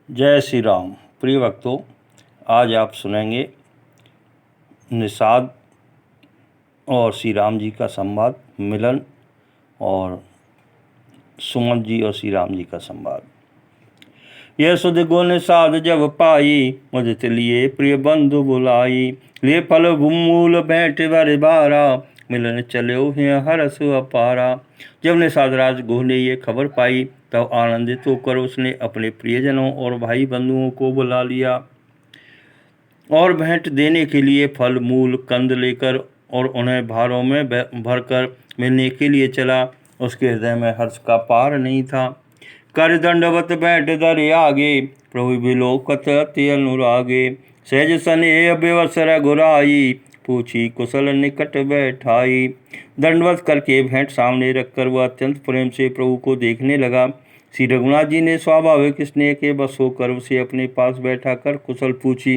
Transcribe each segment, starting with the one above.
जय श्री राम। प्रिय भक्तों, आज आप सुनेंगे निषाद और श्री राम जी का संवाद, मिलन और सुमन जी और श्री राम जी का संवाद। यह सुध गुण साध जब पाई, मुझ लिए प्रिय बंधु बुलाई। ले फल मूल भेंट वर बारा, मिलन चलो हैं हरस अपारा। जब निषाद राज गुह ने ये खबर पाई, तब आनंदित होकर उसने अपने प्रियजनों और भाई बंधुओं को बुला लिया और भेंट देने के लिए फल मूल कंद लेकर और उन्हें भारों में भरकर मिलने के लिए चला। उसके हृदय में हर्ष का पार नहीं था। कर दंडवत बैठ दर आगे, प्रभु बिलोकत अति अनुरागे। सहज स्नेह बेवस रघुराई, पूछी कुशल निकट बैठाई। दंडवत करके भेंट सामने रखकर वह अत्यंत प्रेम से प्रभु को देखने लगा। श्री रघुनाथ जी ने स्वाभाविक स्नेह के बस होकर उसे अपने पास बैठा कर कुशल पूछी।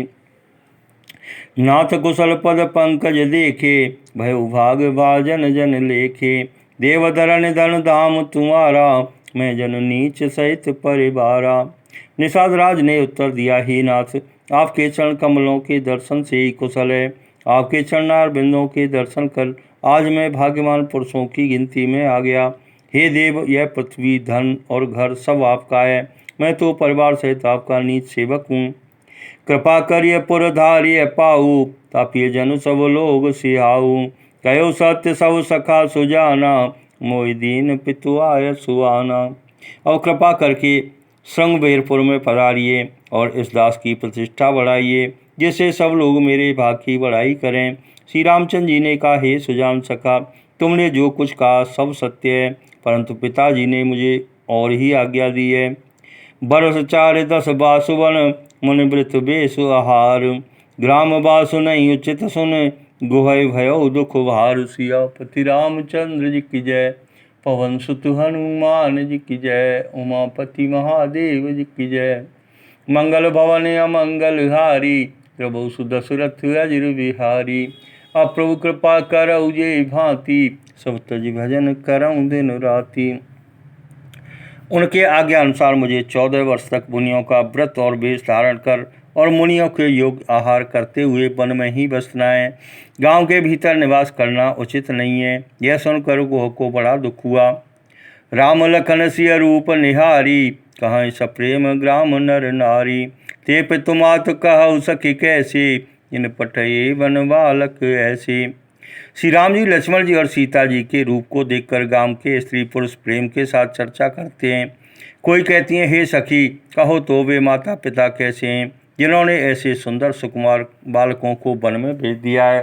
नाथ कुशल पद पंकज देखे, भयो भाग भाजन जन लेखे। देवधरन धन धाम तुम्हारा, मैं जन नीच सहित परिवारा। निषाद राज ने उत्तर दिया, हे नाथ, आपके चरण कमलों के दर्शन से ही कुशल है। आपके चरणार बिंदों के दर्शन कर आज मैं भाग्यवान पुरुषों की गिनती में आ गया। हे देव, यह पृथ्वी, धन और घर सब आपका है। मैं तो परिवार सहित आपका नीच सेवक हूँ। कृपा करिए पुरधारिय पाऊ, तापिय जन सब लोग सिहाऊ। कहो सत्य सब सखा सुजाना, मोहि दीन पितु आय सुहाना। और कृपा करके श्रृंगबेरपुर में पधारिए और इस दास की प्रतिष्ठा बढ़ाइए, जिससे सब लोग मेरे भाग की बढ़ाई करें। श्री रामचंद्र जी ने कहा, हे सुजान सखा, तुमने जो कुछ कहा सब सत्य है, परंतु पिताजी ने मुझे और ही आज्ञा दी है। बरस 4 10 बासुवन, मुनि वृत बेसु आहार। ग्राम बासु नहीं उचित सुन, गुहय भयो दुख भार। सियापति रामचंद्र जी की जय, पवन सुत हनुमान जी की जय, उमापति महादेव जी की जय। मंगल भवन अमंगल हारी, प्रभु सुदशरथ अजिर बिहारी। अब प्रभु कृपा करऊ जे भांति, सब तज भजन करऊँ दिन राति। उनके आज्ञा अनुसार मुझे 14 वर्ष तक मुनियों का व्रत और वेश धारण कर और मुनियों के योग आहार करते हुए वन में ही बसना है। गांव के भीतर निवास करना उचित नहीं है। यह सुनकर गुह को बड़ा दुख हुआ। राम लखन सिय रूप निहारी, कहाँ सप्रेम ग्राम नर नारी। ते पितुमात कहु सखी कैसे, इन पठये वन बालक ऐसे। श्री राम जी, लक्ष्मण जी और सीता जी के रूप को देखकर गांव के स्त्री पुरुष प्रेम के साथ चर्चा करते हैं। कोई कहती हैं, हे सखी, कहो तो वे माता पिता कैसे हैं, जिन्होंने ऐसे सुंदर सुकुमार बालकों को वन में भेज दिया है।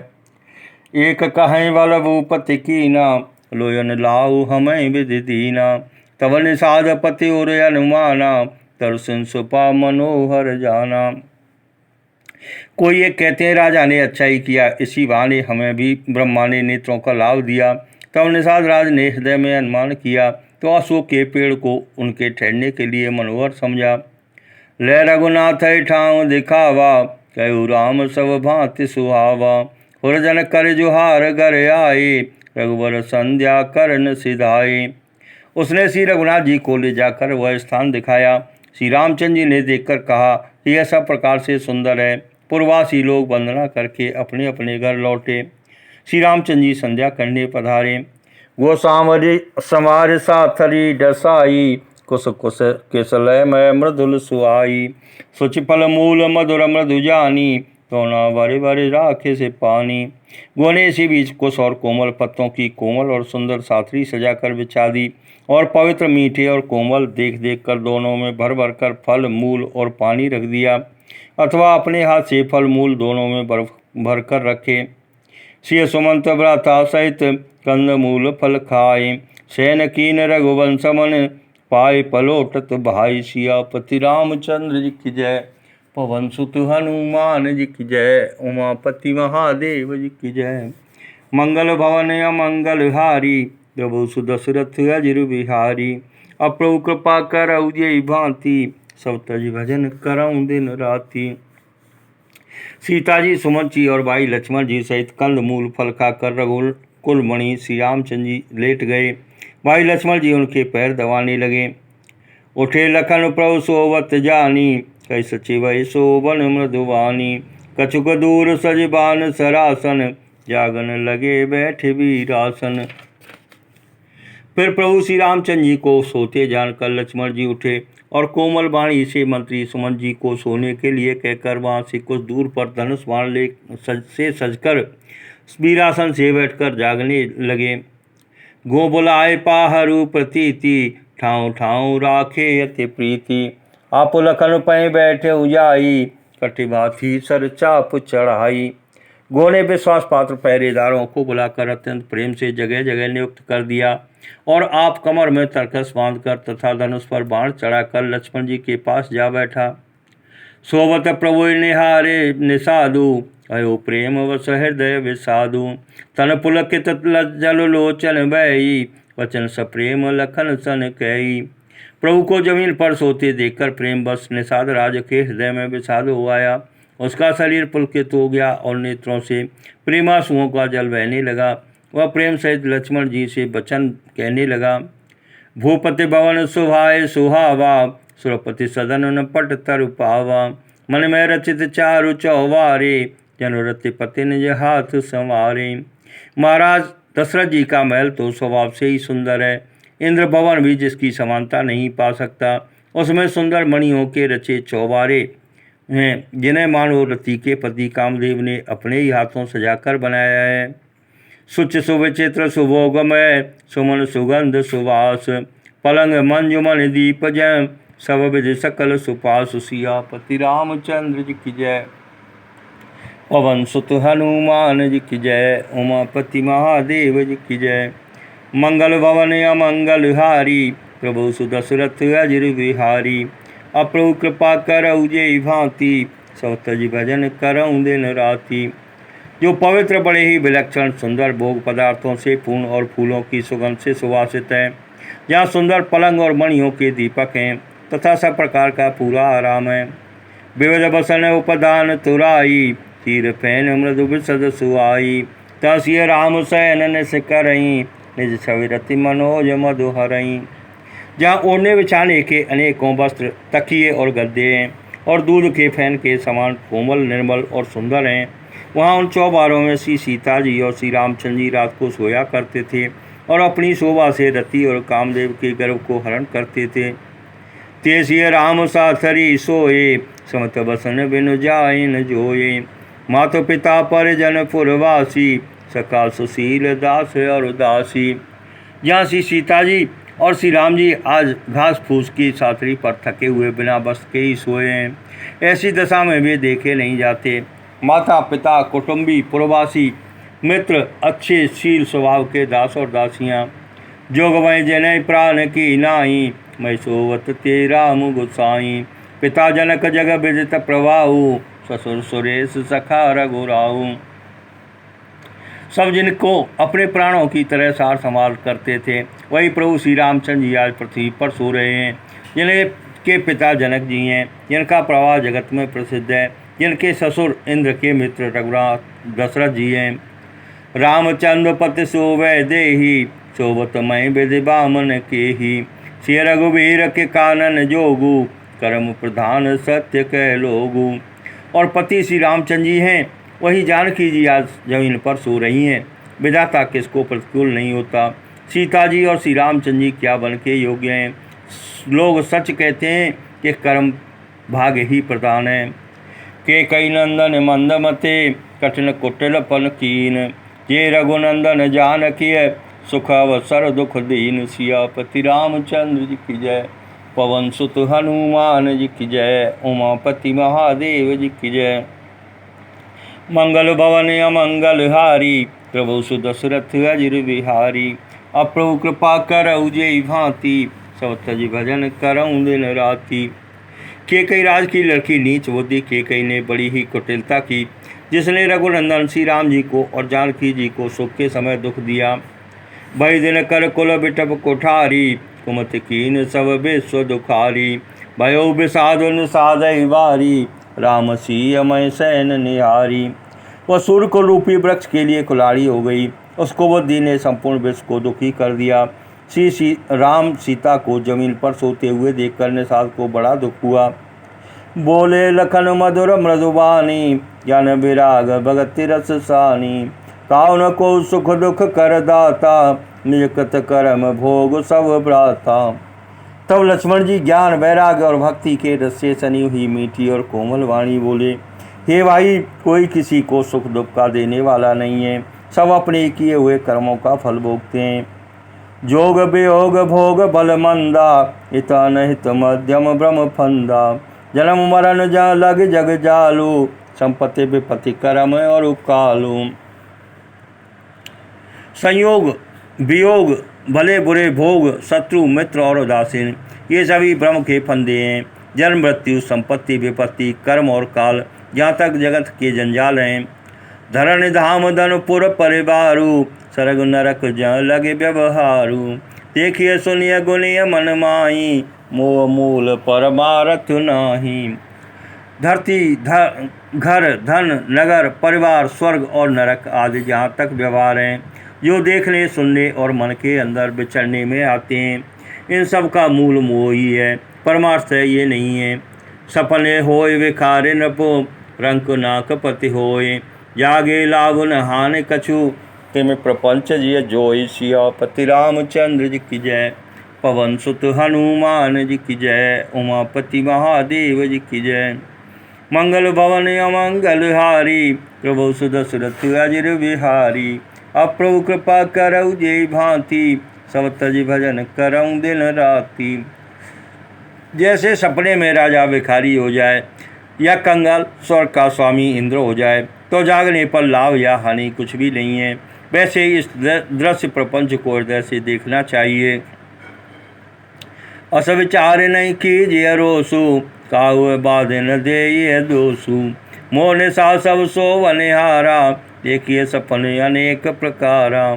एक कहें बल भूपति कीना, लोयन लाऊ हमें विधि दीना। तब निषाद पति और अनुमाना, दर्शन सुपा मनोहर जाना। कोई एक कहते हैं, राजा ने अच्छा ही किया, इसी बहाने हमें भी ब्रह्मा ने नेत्रों का लाभ दिया। तब निषाद राज ने हृदय में अनुमान किया तो अशोक के पेड़ को उनके ठहरने के लिए मनोहर समझा। ले रघुनाथ ठाव दिखावा, कहु राम सब भांति सुहावा। हुरजन कर जुहार घर आए, रघुवर संध्या करन सिधाए। उसने श्री रघुनाथ जी को ले जाकर वह स्थान दिखाया। श्री रामचंद्र जी ने देखकर कहा, यह सब प्रकार से सुंदर है। पूर्ववासी लोग वंदना करके अपने अपने घर लौटे। श्री रामचंद्र जी संध्या करने पधारे। वो सामरी समार साथरी डसाई, कुश कुश किसलय में मृदुल सुहाई। सुचिफल मूल मधुर मृदु जानी, तोना बड़े बड़े राखे से पानी। गोने इसी बीच कुश और कोमल पत्तों की कोमल और सुंदर साथरी सजाकर बिछा दी और पवित्र मीठे और कोमल देख देख कर दोनों में भर भर कर फल मूल और पानी रख दिया, अथवा अपने हाथ से फल मूल दोनों में बर्फ भर कर रखे। सिय सुमंत भ्राता सहित कंद मूल फल खाए, सैन कीन रघुवंश मन पाए पलोटत भाई। सियापति रामचंद्र जी की जय, पवन सुत हनुमान जी की जय, उमापति महादेव जी की जय। मंगल भवन अमंगल हारी, प्रभु सुदशरथ अजिर बिहारी। अब प्रभु कृपा करऊ जे भांति, सब तज भजन करऊँ दिन राति। सीता जी, सुमन जी और भाई लक्ष्मण जी सहित कंद मूल फल खाकर रघुकुल मणि श्री रामचंद्र जी लेट गए। भाई लक्ष्मण जी उनके पैर दबाने लगे। उठे लखन प्रभु सोवत जानी, कई सचिव शोभन मृदुवानी, कछुक दूर सजबान सरासन, जागन लगे बैठे वीरासन। फिर प्रभु श्री रामचंद्र जी को सोते जानकर लक्ष्मण जी उठे और कोमल वाणी से मंत्री सुमन जी को सोने के लिए कहकर वहाँ से कुछ दूर पर धनुष बाण से सजकर वीरासन से बैठकर जागने लगे। गो बुलाए पाहरू प्रतीति, ठाव ठाव राखे यति प्रीति, आप लखन पै बैठे उजाई, कटिभाथी सर चाप चढ़ाई। गो ने विश्वास पात्र पहरेदारों को बुलाकर अत्यंत प्रेम से जगह जगह नियुक्त कर दिया और आप कमर में तरकस बांधकर तथा धनुष पर बाण चढ़ाकर लक्ष्मण जी के पास जा बैठा। सोबत प्रभु निहारे निसाधु, अयो प्रेम वस हृदय विसाधु, तन पुलकित जल लोचन बही, वचन सप्रेम लखन सन कही। प्रभु को जमीन पर सोते देखकर प्रेम बस निषाद राज के हृदय में विषाद हो आया। उसका शरीर पुलकित हो गया और नेत्रों से प्रेमासुओं का जल बहने लगा। वह प्रेम सहित लक्ष्मण जी से वचन कहने लगा। भूपति भवन सुभाए सुहावा, सुरपति सदन न पट तरु पावा, मन में रचित चारु चौवारे, जनरति पति निज हाथ संवारे। महाराज दशरथ जी का महल तो स्वभाव से ही सुंदर है, इंद्र भवन भी जिसकी समानता नहीं पा सकता। उसमें सुंदर मणियों के रचे चौबारे हैं, जिन्हें मानव रति के पति कामदेव ने अपने ही हाथों सजाकर बनाया है। सुच सुविचित्र सुभोगमय, सुमन सुगंध सुवास, पलंग मंजुमन दीप जय, सब विधि सकल सुपास। सियापति रामचंद्र जी की जय, पवन सुत हनुमान जी की जय, उमापति महादेव जी की जय। मंगल भवन अमंगल हारी, प्रभु सुदशरथ अजिर बिहारी, अप्रभु कृपा करऊ जे भांति, सब तज भजन करऊँ दिन राति। जो पवित्र बड़े ही विलक्षण सुंदर भोग पदार्थों से पूर्ण और फूलों की सुगंध से सुवासित है, जहाँ सुंदर पलंग और मणियों के दीपक हैं तथा सब प्रकार का पूरा आराम है। विविध बसन उपदान तुराई, तीर फैन मृदु विशद सुआई, तसिय राम सैन निस करई, निज छवि रति मनोज मधु हरई। जहाँ ओढ़ने बिछाने के अनेकों वस्त्र तकिए और गद्दे हैं और दूध के फैन के समान कोमल निर्मल और सुंदर हैं, वहाँ उन चौबारों में श्री सीता जी और श्री रामचंद्र जी रात को सोया करते थे और अपनी शोभा से रति और कामदेव के गर्व को हरण करते थे। तेसिय राम साथरी सोए, समत बसन बिनु जाए न जोए, माता पिता परिजन पुरवासी, सका सुशील दास और दासी। जहाँ श्री सीता जी और श्री राम जी आज घास फूस की साथरी पर थके हुए बिना वस्त्र के ही सोए हैं, ऐसी दशा में वे देखे नहीं जाते। माता पिता कुटुंबी पुरवासी मित्र अच्छे शील स्वभाव के दास और दासियाँ, जोगमय जन प्राण की नाई, मैं सोवत ते राम गुसाई। पिता जनक जग विदित प्रवाहु, ससुर सुरेश सखा रघुराहु। सब जिनको अपने प्राणों की तरह सार संभाल करते थे, वही प्रभु श्री रामचंद्र जी आज पृथ्वी पर सो रहे हैं, जिन्हें के पिता जनक जी हैं, जिनका प्रवाह जगत में प्रसिद्ध है, जिनके ससुर इंद्र के मित्र रघुनाथ दशरथ जी हैं। रामचंद्र पति सोवै देही, सोवत मई विधि बामन के ही, श्री रघुवीर के कानन जोगु, कर्म प्रधान सत्य कह लोगु। और पति श्री रामचंद्र जी हैं, वही जानकी जी आज जमीन पर सो रही हैं। विधाता किसको प्रतिकूल नहीं होता। सीता जी और श्री रामचंद्र जी क्या बन के योग्य हैं। लोग सच कहते हैं कि कर्म भाग्य ही प्रधान है। के कई नंदन मंदमते, कठिन कुटिल पन कीन, ये रघुनंदन जानकी है, सुख अवसर दुख दीन। सियापति रामचंद्र जी की जय, पवन सुत हनुमान जी की जय, उमापति महादेव जी की जय। मंगल भवन अमंगल हारी, प्रभु सुदशरथ अजिर बिहारी, अप्रभु कृपा करऊ जे भांति, सब तज भजन करऊँ दिन राति। केकई राज की लड़की नीच बुद्धि केकई ने बड़ी ही कुटिलता की, जिसने रघुनंदन श्री राम जी को और जानकी जी को सुख के समय दुख दिया। भई दिन कर कुल बिटप कोठारी, कुमत कीन सब विश्व दुखारी, भयो विषाद निषाद वारी, राम सी अमय सैन निहारी। वह सूर्य को रूपी वृक्ष के लिए कुलाड़ी हो गई। उस कुबुद्धि ने संपूर्ण विश्व को दुखी कर दिया। श्री राम सीता को जमीन पर सोते हुए देखकर निषाद को बड़ा दुख हुआ। बोले लखन मधुर मृदुबानी, ज्ञान विराग भगति रस सानी। काउ न को सुख दुख कर दाता, निज कृत कर्म भोग सब भ्राता। तब लक्ष्मण जी ज्ञान वैराग्य और भक्ति के रस से सनी हुई मीठी और कोमल वाणी बोले, हे भाई, कोई किसी को सुख दुख का देने वाला नहीं है, सब अपने किए हुए कर्मों का फल भोगते हैं। जोग वियोग भोग बल मंदा, हिता नहित मध्यम ब्रह्म फंदा। जन्म मरण जा लग जग जालू, संपत्ति विपत्ति कर्म और कालू। संयोग वियोग भले बुरे भोग, शत्रु मित्र और उदासीन, ये सभी ब्रह्म के फंदे हैं। जन्म मृत्यु संपत्ति विपत्ति कर्म और काल, जहाँ तक जगत के जंजाल हैं। धरण धाम धन पुर परिवारु, सरग नरक जहाँ लगे व्यवहारु। देखिए सुनिए गुनिय मन माही, मोह मूल परमारथ नाही। धरती घर धन नगर परिवार स्वर्ग और नरक आदि जहाँ तक व्यवहार हैं, जो देखने सुनने और मन के अंदर विचरने में आते हैं, इन सब का मूल मोह ही है, परमार्थ ये नहीं है। सपने होय विखारे नपो, रंक नाक पति होय। जागे लाभ न हानि कछु, तिम प्रपंच जिय जोई। सियापति रामचंद्र जी की जय, पवन सुत हनुमान जी की जय, उमापति महादेव जी की जय। मंगल भवन अमंगल हारी, प्रभु सुदशरथ अजिर बिहारी। अप्रभु कृपा करऊ जय भांति, सब तज भजन करऊँ दिन राति। जैसे सपने में राजा भिखारी हो जाए या कंगाल स्वर्ग का स्वामी इंद्र हो जाए, तो जागने पर लाभ या हानि कुछ भी नहीं है, वैसे ही इस दृश्य प्रपंच को हृदय से देखना चाहिए। अस विचार नहीं कीजिए रोसु, काहु बाध न दे दोसु। मोह सा सब सो वनिहारा, देखिए सपने अनेक प्रकारा।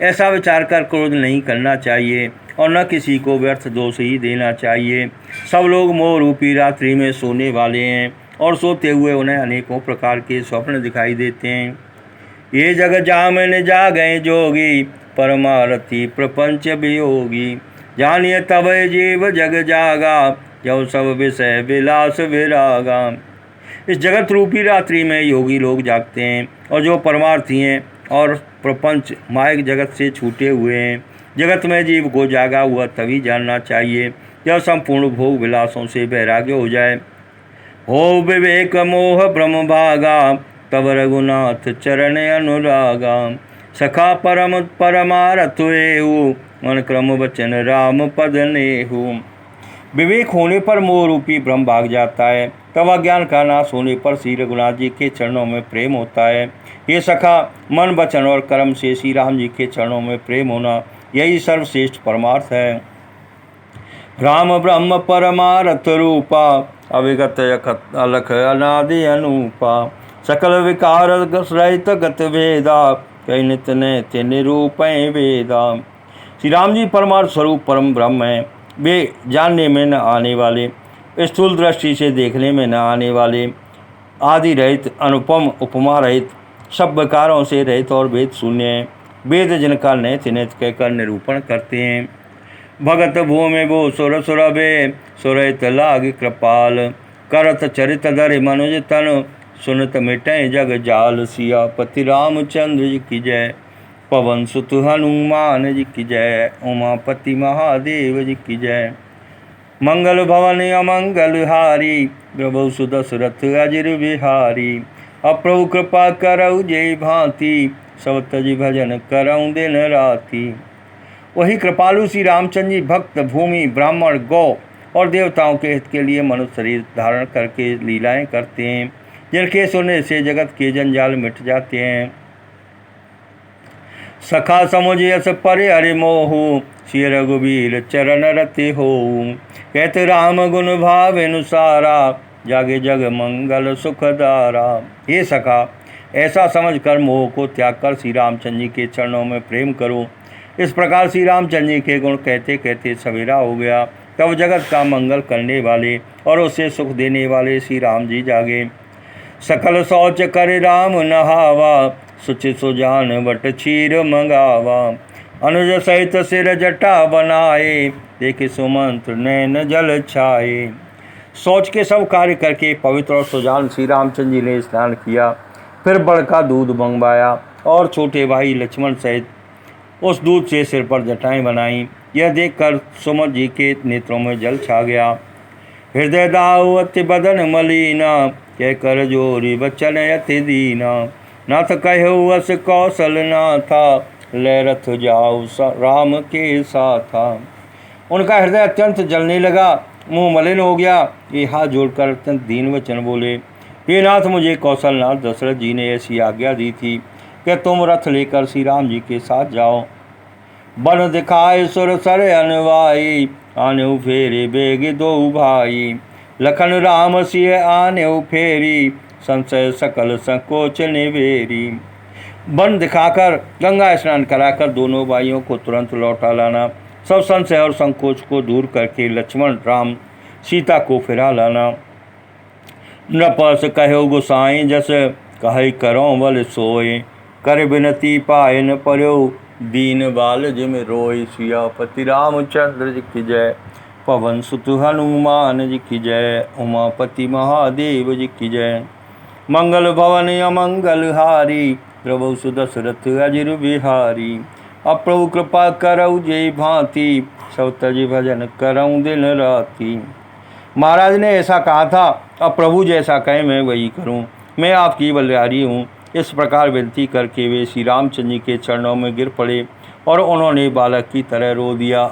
ऐसा विचार कर क्रोध नहीं करना चाहिए और न किसी को व्यर्थ दोष ही देना चाहिए। सब लोग मोह रूपी रात्रि में सोने वाले हैं और सोते हुए उन्हें अनेकों प्रकार के स्वप्न दिखाई देते हैं। ये जग जामिन जागए जोगी, परमारथी प्रपंच वियोगी। जानिए तब जीव जग जागा, जब सब विषय विलास विरागा। इस जगत रूपी रात्रि में योगी लोग जागते हैं और जो परमार्थी हैं और प्रपंच मायिक जगत से छूटे हुए हैं। जगत में जीव को जागा हुआ तभी जानना चाहिए जब संपूर्ण भोग विलासों से वैराग्य हो जाए। हो विवेक मोह ब्रह्म भागा, तब रघुनाथ चरण अनुरागा। सखा परम परमारथ एहु, मन क्रम वचन राम पद नेहु। विवेक होने पर मोह रूपी ब्रह्म भाग जाता है, तब अज्ञान का नाश होने पर श्री रघुनाथ जी के चरणों में प्रेम होता है। ये सखा, मन वचन और कर्म से श्री राम जी के चरणों में प्रेम होना, यही सर्वश्रेष्ठ परमार्थ है। राम ब्रह्म परमारथ रूपा, अविगत अलख अनादि अनूपा। सकल विकार रहित गत वेदा, कई नित नैत्य निरूपय वेदा। श्री राम जी परमार्थ स्वरूप परम ब्रह्म हैं। वे जानने में न आने वाले, स्थूल दृष्टि से देखने में न आने वाले, आदि रहित अनुपम उपमा रहित, सब विकारों से रहित और वेद शून्य हैं। वेद जिनका नैत्य नैत्य कहकर निरूपण करते हैं। भगत भूमि भो सुर सुरभे, सुरहित लाग कृपाल। करत चरित धरि मनुज तन, सुनत मिटय जग जाल। सियापति रामचंद्र जी की जय, पवन सुत हनुमान जी की जय, उमापति महादेव जी की जय। मंगल भवन अमंगल हारी, प्रभु सुदशरथ अजिर बिहारी। अप्रभु कृपा करऊ जय भांति, सब तज भजन करऊँ दिन राति। वही कृपालु श्री रामचंद्र जी भक्त भूमि ब्राह्मण गौ और देवताओं के हित के लिए मनुष्य शरीर धारण करके लीलाएं करते हैं, जिनके सुनने से जगत के जंजाल मिट जाते हैं। सखा समुझ यस परे हरि मोहु, श्री रघुबीर चरण रति होऊ। कहते राम गुण भाव अनुसारा, जागे जग मंगल सुखदारा। हे सखा, ऐसा समझकर मोह को त्याग कर श्री रामचंद्र जी के चरणों में प्रेम करो। इस प्रकार श्री रामचंद्र जी के गुण कहते कहते सवेरा हो गया। तब जगत का मंगल करने वाले और उसे सुख देने वाले श्री राम जी जागे। सकल शौच कर राम नहावा, सुचि सुजान वट क्षीर मंगावा। अनुज सहित सिर जटा बनाए, देख सुमंत्र नैन जल छाए। सोच के सब कार्य करके पवित्र और सुजान श्री रामचंद्र जी ने स्नान किया। फिर बड़का दूध मंगवाया और छोटे भाई लक्ष्मण सहित उस दूध से सिर पर जटाएं बनाई। यह देखकर सुमन जी के नेत्रों में जल छा गया। हृदय दाऊ अति बदन मलिना, कह कर जोरी बच्चन अति दीना। नाथ कहो अस कौशल नाथा, ले रथ जाओ राम के साथा। उनका हृदय अत्यंत जलने लगा, मुंह मलिन हो गया। ये हाथ जोड़कर अत्यंत दीन वचन बोले, हे नाथ, मुझे कौशलनाथ दशरथ जी ने ऐसी आज्ञा दी थी कि तुम रथ लेकर श्री राम जी के साथ जाओ। बन दिखाए सुर सर अनवाई, आने फेरे बेग दो भाई। लखन राम सिंह आने फेरी, संशय सकल संकोच निवेरी। वन दिखाकर गंगा स्नान कराकर दोनों भाइयों को तुरंत लौटा लाना। सब संशय और संकोच को दूर करके लक्ष्मण राम सीता को फिरा लाना। नृपस कहो गुसाई, जस कहे करो बल सोए। कर बिनती पाए न पर्यो, दीन बाल जिम रोय। सियापति रामचंद्र जी की जय, पवन सुत हनुमान जी की जय, उमापति महादेव जी की जय। मंगल भवन अमंगल हारी, प्रभु सुदशरथ अजिर बिहारी। अब प्रभु कृपा करऊ जय भांति, सब तज भजन करऊँ दिन राति। महाराज ने ऐसा कहा था, अब प्रभु जैसा कहे मैं वही करूं। मैं आपकी बलिहारी हूँ। इस प्रकार विनती करके वे श्री रामचंद्र जी के चरणों में गिर पड़े और उन्होंने बालक की तरह रो दिया।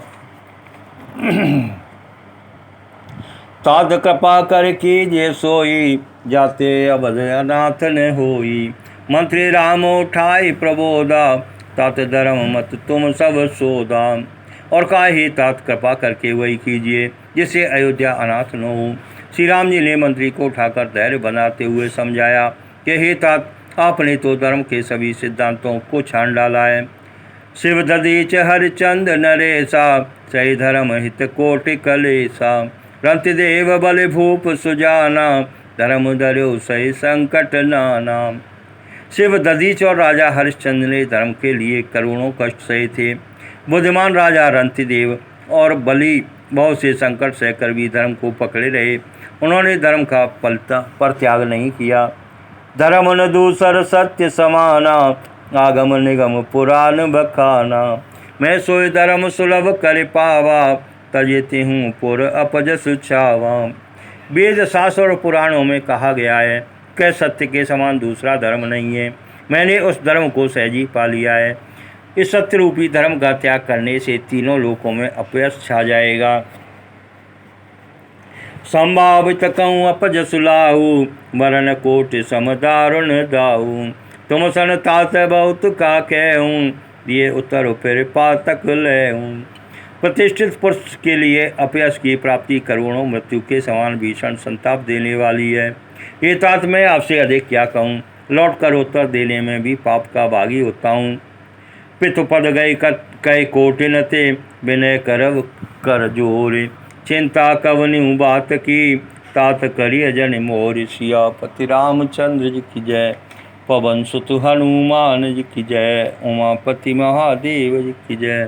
तात कृपा करके जे सोई, जाते अवध अनाथ न होई। मंत्री राम उठाई प्रबोधा, तात धर्म मत तुम सब सोधा। और कहा, ही तात कृपा करके वही कीजिए जिससे अयोध्या अनाथ न हो। श्री राम जी ने मंत्री को उठाकर धैर्य बनाते हुए समझाया कि हे तात, आपने तो धर्म के सभी सिद्धांतों को छान डाला है। शिव ददीच हरिचंद नरेसा, सही धर्म हित कोटि कलेसा। रंत देव बल भूप सुजाना, धर्म धर्यो सही संकट नाना। शिव ददीच और राजा हरिश्चंद्र ने धर्म के लिए करोड़ों कष्ट सहे थे। बुद्धिमान राजा रंतिदेव और बलि बहुत से संकट सहकर भी धर्म को पकड़े रहे। उन्होंने धर्म का परित्याग नहीं किया। धर्म न दूसर सत्य समाना, आगम निगम पुराण बखाना। मैं सोई धर्म सुलभ कर पावा, तजते हूँ पुर अपजस छावा। वेद शास्त्र और पुराणों में कहा गया है कि सत्य के समान दूसरा धर्म नहीं है। मैंने उस धर्म को सहजी पा लिया है। इस सत्य रूपी धर्म का त्याग करने से तीनों लोकों में अपयश छा जाएगा। संभावित कहूँ अपजस लाहू, वरन कोट समदारुण दाऊ। तुम सन तात बहुत का कहूँ, दिए उत्तर फिर पातक लहूँ। प्रतिष्ठित पुरुष के लिए अपयश की प्राप्ति करोड़ों मृत्यु के समान भीषण संताप देने वाली है। ये तात, मैं आपसे अधिक क्या कहूँ, लौट कर उत्तर देने में भी पाप का भागी होता हूँ। पितुपद गए कई कोटिन ते, विनय करव कर जोरे। चिंता कवनी बात की, तात करिय जन मोर। सियापति रामचंद्र जी की जय, पवन सुत हनुमान जी की जय, उमापति महादेव जी की जय।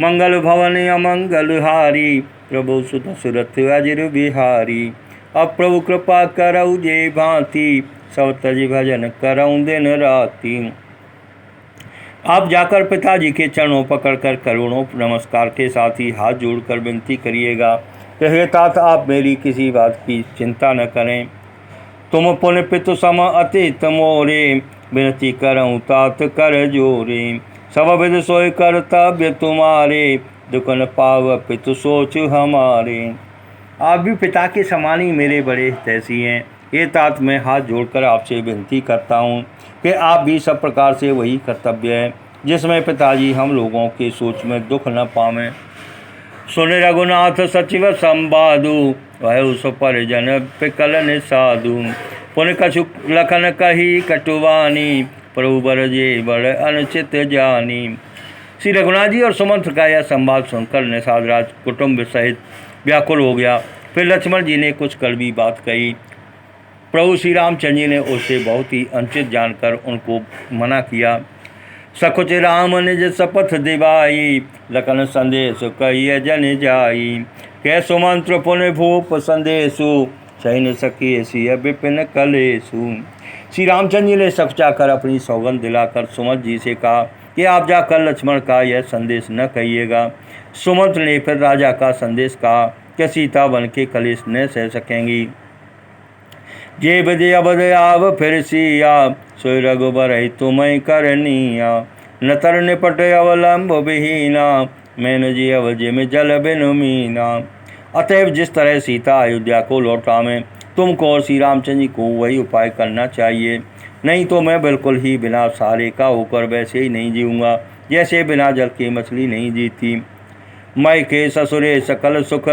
मंगल भवन अमंगल हारी, प्रभु सुत सुरथ अजिर बिहारी। अब प्रभु कृपा करऊ जे भांति, सब तज भजन करऊँ दिन राति। आप जाकर पिताजी के चरणों पकड़कर करोड़ों नमस्कार के साथ ही हाथ जोड़कर विनती करिएगा कि हे तात, आप मेरी किसी बात की चिंता न करें। तुम पुण्य पितु सम अतित मोरे, विनती करऊँ तात कर जोरे। सब विध सोय कर्तव्य तुम्हारे, दुख न पाव पितु सोच हमारे। आप भी पिता के समान ही मेरे बड़े हितैषी हैं। ये तात, मैं हाथ जोड़कर आपसे विनती करता हूँ कि आप भी सब प्रकार से वही कर्तव्य है जिसमें पिताजी हम लोगों के सोच में दुख न पावें। सुन रघुनाथ सचिव संवादु, वह उस परिजन पिकल निसाधु। पुन कछु लखन कही कटुवानी, प्रभु बरजे बड़ अनुचित जानी। श्री रघुनाथ जी और सुमंत्र का यह संवाद सुनकर निषाद राज कुटुंब सहित व्याकुल हो गया। फिर लक्ष्मण जी ने कुछ कड़वी बात कही। प्रभु श्री रामचंद्र जी ने उसे बहुत ही अनुचित जानकर उनको मना किया। सकुच राम निज शपथ दिवाई, लखन संदेश कहिय जन जाई। कै सुमंत्र पुण्य भूप संदेशु, सही न सकी सिय विपिन कलेसु। श्री रामचंद्र जी ने सच्चा कर अपनी सौगंध दिलाकर सुमंत जी से कहा कि आप जाकर लक्ष्मण का यह संदेश न कहिएगा। सुमंत ने फिर राजा का संदेश कहा कि सीता वन के कलेश न सह सकेंगी। जे बदे अबद आव फिर सिया, सोई रघुबर तुम्हें करनिया। न तर निपट अवलंब विहीना, मैन जी अवजि में जल बिनु मीना। अतएव जिस तरह सीता अयोध्या को लौटा में तुमको और श्री रामचंद्र जी को वही उपाय करना चाहिए, नहीं तो मैं बिल्कुल ही बिना सहारे का होकर वैसे ही नहीं जीऊँगा जैसे बिना जल की मछली नहीं जीती। मैं के ससुरे सकल सुख,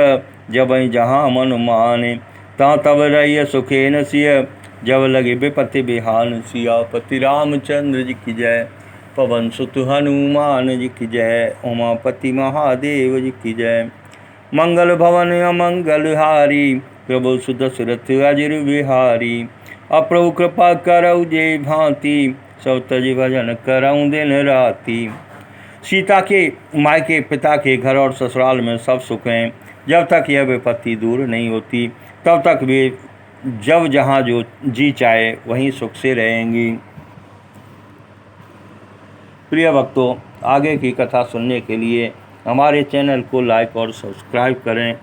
जब जहाँ मन माने। ता तब रही सुखे न सिय, जब लगे विपत्ति बिहान। सियापति रामचंद्र जी की जय, पवन सुत हनुमान जी की जय, उमापति महादेव जी की जय। मंगल भवन अमंगल हारी, प्रभु सुदशरथ अजिर बिहारी। अप्रभु कृपा करऊ जे भांति, सब तज भजन करऊँ दिन राति। सीता के मायके पिता के घर और ससुराल में सब सुख हैं। जब तक यह विपत्ति दूर नहीं होती तब तक वे जब जहाँ जो जी चाहे वहीं सुख से रहेंगी। प्रिय भक्तों, आगे की कथा सुनने के लिए हमारे चैनल को लाइक और सब्सक्राइब करें।